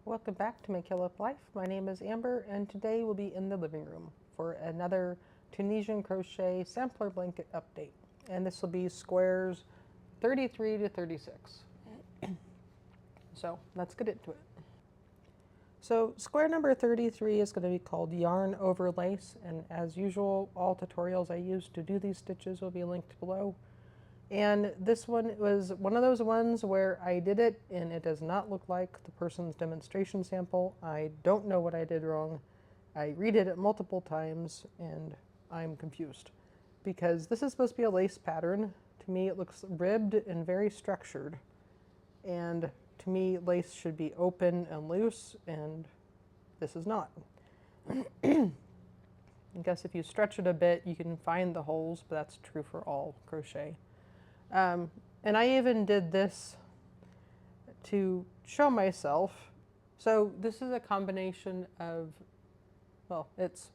Welcome back to Make Heal Up Life. My name is Amber and today we'll be in the living room for another Tunisian Crochet sampler blanket update. And this will be squares 33 to 36. So let's get into it. So square number 33 is going to be called Yarn Over Lace, and as usual all tutorials I use to do these stitches will be linked below. And this one was one of those ones where I did it and it does not look like the person's demonstration sample. I don't know what I did wrong. I redid it multiple times and I'm confused because this is supposed to be a lace pattern. To me it looks ribbed and very structured, and to me lace should be open and loose, and this is not. I guess if you stretch it a bit you can find the holes, but that's true for all crochet. And I even did this to show myself. So this is a combination of, well, it's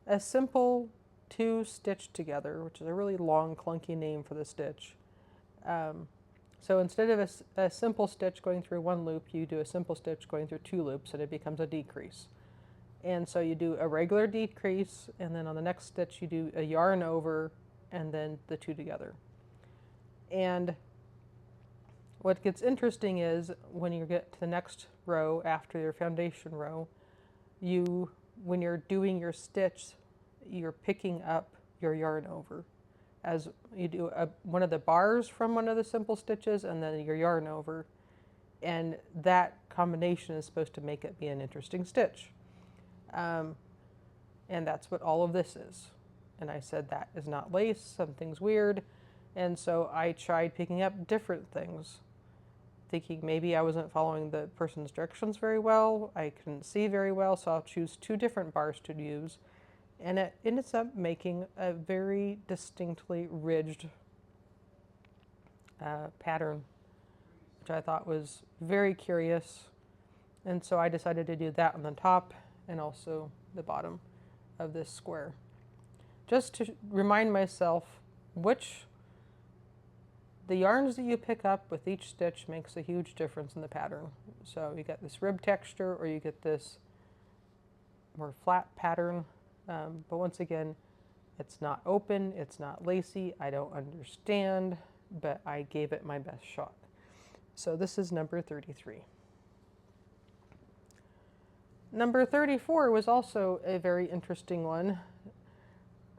a simple 2 stitch together, which is a really long clunky name for the stitch. So instead of a simple stitch going through 1 loop, you do a simple stitch going through 2 loops and it becomes a decrease. And so you do a regular decrease, and then on the next stitch you do a yarn over and then the 2 together. And what gets interesting is when you get to the next row after your foundation row, when you're doing your stitch, you're picking up your yarn over as you do one of the bars from one of the simple stitches and then your yarn over, and that combination is supposed to make it be an interesting stitch. And that's what all of this is. And I said that is not lace, something's weird. And so I tried picking up different things, thinking maybe I wasn't following the person's directions very well. I couldn't see very well, so I'll choose 2 different bars to use. And it ends up making a very distinctly ridged pattern, which I thought was very curious. And so I decided to do that on the top and also the bottom of this square, just to remind myself the yarns that you pick up with each stitch makes a huge difference in the pattern. So you get this rib texture or you get this more flat pattern. But once again, it's not open, it's not lacy, I don't understand, but I gave it my best shot. So this is number 33. Number 34 was also a very interesting one.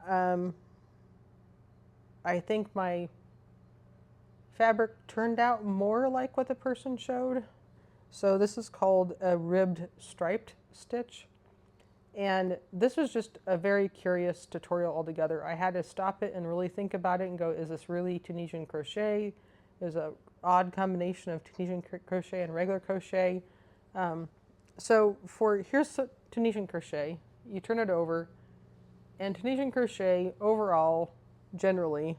I think my fabric turned out more like what the person showed. So this is called a ribbed striped stitch. And this was just a very curious tutorial altogether. I had to stop it and really think about it and go, is this really Tunisian crochet? There's an odd combination of Tunisian crochet and regular crochet. Here's Tunisian crochet. You turn it over, and Tunisian crochet overall, generally,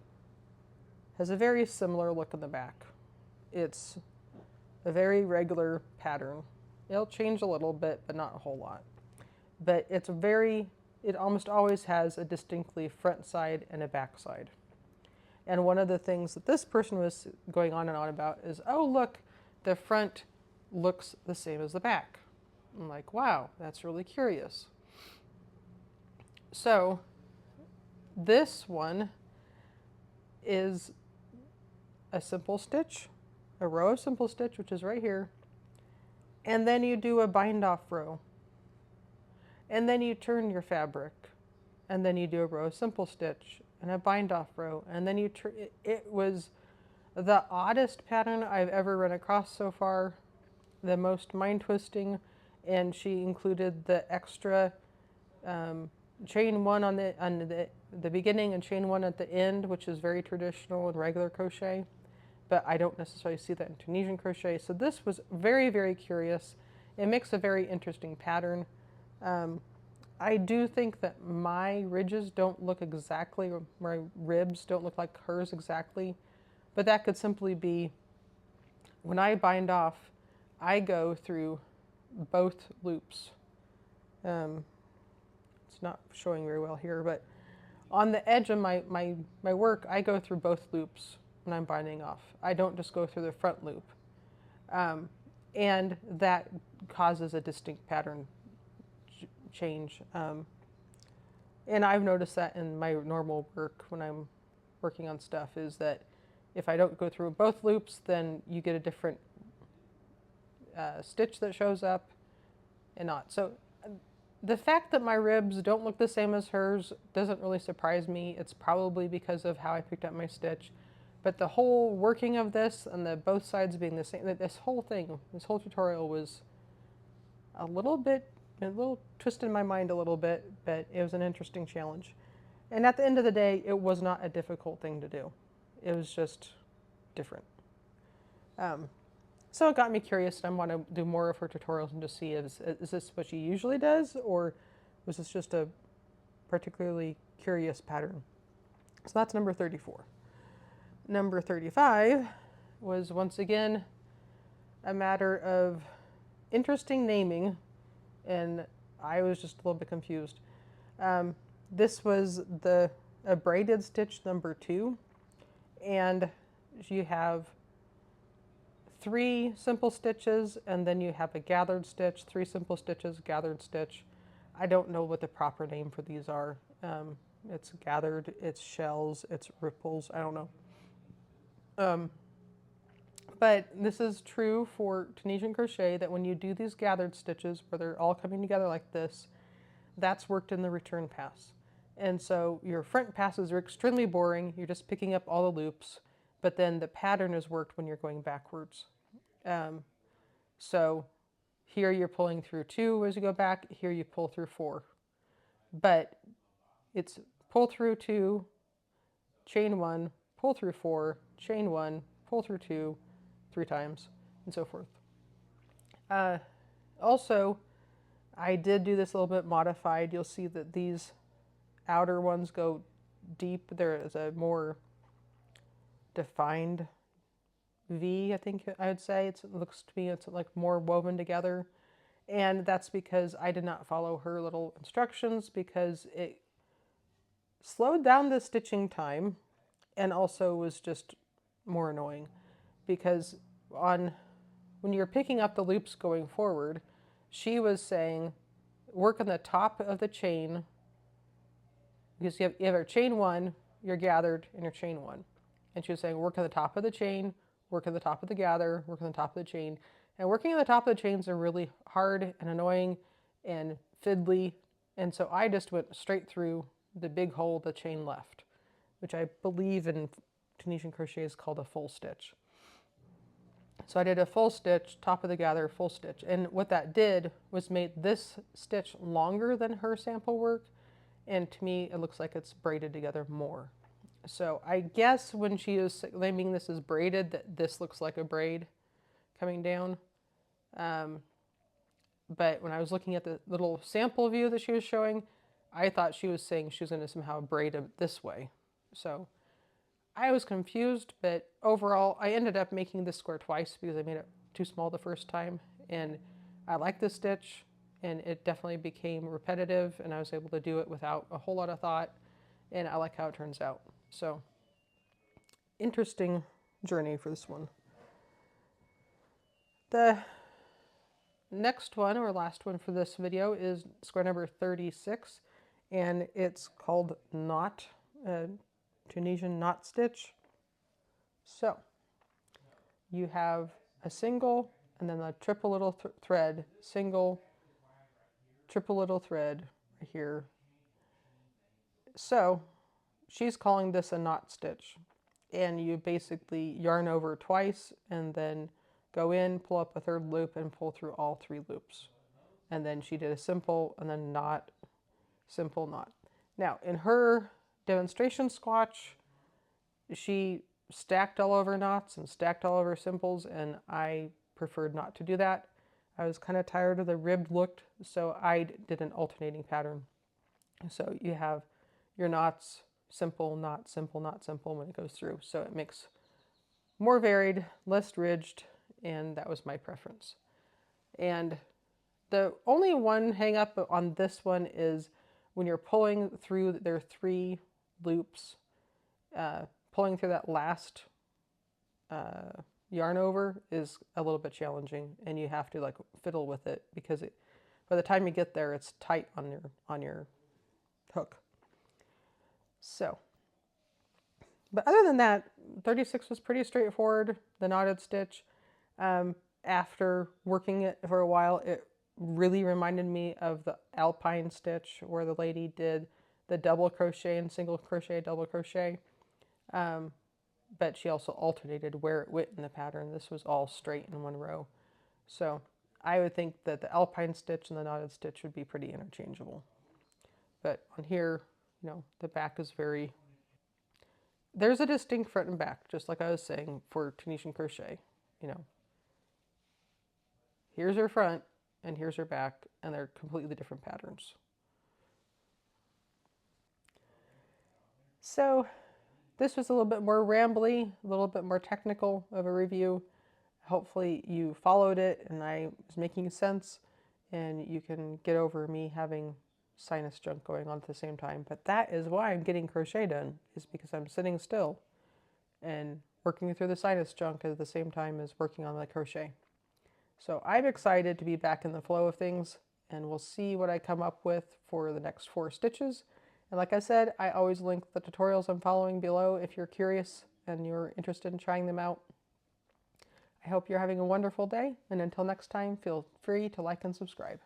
has a very similar look in the back. It's a very regular pattern. It'll change a little bit, but not a whole lot. But it almost always has a distinctly front side and a back side. And one of the things that this person was going on and on about is, oh look, the front looks the same as the back. I'm like, wow, that's really curious. So this one is a simple stitch, a row of simple stitch, which is right here, and then you do a bind off row, and then you turn your fabric, and then you do a row of simple stitch and a bind off row, and then you turn. It was the oddest pattern I've ever run across so far, the most mind twisting, and she included the extra chain 1 on the beginning and chain 1 at the end, which is very traditional in regular crochet, but I don't necessarily see that in Tunisian crochet. So this was very, very curious. It makes a very interesting pattern. I do think that my ridges don't look exactly, or my ribs don't look like hers exactly, but that could simply be when I bind off, I go through both loops. It's not showing very well here, but on the edge of my work, I go through both loops when I'm binding off. I don't just go through the front loop. And that causes a distinct pattern change. And I've noticed that in my normal work when I'm working on stuff, is that if I don't go through both loops, then you get a different stitch that shows up and not. So the fact that my ribs don't look the same as hers doesn't really surprise me. It's probably because of how I picked up my stitch. But the whole working of this and the both sides being the same, this whole thing, this whole tutorial was a little twisted in my mind a little bit, but it was an interesting challenge. And at the end of the day, it was not a difficult thing to do. It was just different. So it got me curious, and I want to do more of her tutorials and just see, is this what she usually does, or was this just a particularly curious pattern? So that's number 34. Number 35 was once again a matter of interesting naming, and I was just a little bit confused. This was a braided stitch number 2, and you have 3 simple stitches, and then you have a gathered stitch, 3 simple stitches, gathered stitch. I don't know what the proper name for these are. It's gathered, it's shells, it's ripples, I don't know. But this is true for Tunisian crochet, that when you do these gathered stitches where they're all coming together like this, that's worked in the return pass. And so your front passes are extremely boring. You're just picking up all the loops, but then the pattern is worked when you're going backwards. So here you're pulling through 2 as you go back, here you pull through 4. But it's pull through 2, chain 1, pull through 4, chain 1, pull through 2, 3 times, and so forth. Also, I did do this a little bit modified. You'll see that these outer ones go deep. There is a more defined V, I think I would say. It looks to me, it's like more woven together. And that's because I did not follow her little instructions, because it slowed down the stitching time and also was just more annoying. Because when you're picking up the loops going forward, she was saying work on the top of the chain, because you have our chain 1, your gathered, and your chain 1. And she was saying work on the top of the chain, work on the top of the gather, work on the top of the chain. And working on the top of the chains are really hard and annoying and fiddly. And so I just went straight through the big hole the chain left, which I believe in Tunisian crochet is called a full stitch. So I did a full stitch, top of the gather, full stitch. And what that did was made this stitch longer than her sample work. And to me, it looks like it's braided together more. So I guess when she is naming this as braided, that this looks like a braid coming down. But when I was looking at the little sample view that she was showing, I thought she was saying she was going to somehow braid it this way. So I was confused, but overall, I ended up making this square twice because I made it too small the first time. And I like this stitch, and it definitely became repetitive, and I was able to do it without a whole lot of thought, and I like how it turns out. So, interesting journey for this one. The next one, or last one for this video, is square number 36, and it's called knot, Tunisian knot stitch. So you have a single and then a triple little thread, single, triple little thread right here. So she's calling this a knot stitch, and you basically yarn over twice and then go in, pull up a third loop, and pull through all 3 loops. And then she did a simple and then knot, simple, knot. Now in her demonstration swatch, she stacked all over knots and stacked all over simples, and I preferred not to do that. I was kind of tired of the ribbed look, so I did an alternating pattern. So you have your knots, simple, knot, simple, knot, simple when it goes through. So it makes more varied, less ridged, and that was my preference. And the only one hang up on this one is when you're pulling through, there are 3 loops, pulling through that last yarn over is a little bit challenging, and you have to like fiddle with it because by the time you get there, it's tight on your hook. So, but other than that, 36 was pretty straightforward. The knotted stitch, after working it for a while, it really reminded me of the alpine stitch where the lady did the double crochet and single crochet, double crochet. But she also alternated where it went in the pattern. This was all straight in one row. So I would think that the alpine stitch and the knotted stitch would be pretty interchangeable. But on here, the back is there's a distinct front and back, just like I was saying for Tunisian crochet. Here's her front and here's her back, and they're completely different patterns. So this was a little bit more rambly, a little bit more technical of a review. Hopefully you followed it and I was making sense, and you can get over me having sinus junk going on at the same time. But that is why I'm getting crochet done, is because I'm sitting still and working through the sinus junk at the same time as working on the crochet. So I'm excited to be back in the flow of things, and we'll see what I come up with for the next 4 stitches. And like I said, I always link the tutorials I'm following below if you're curious and you're interested in trying them out. I hope you're having a wonderful day, and until next time, feel free to like and subscribe.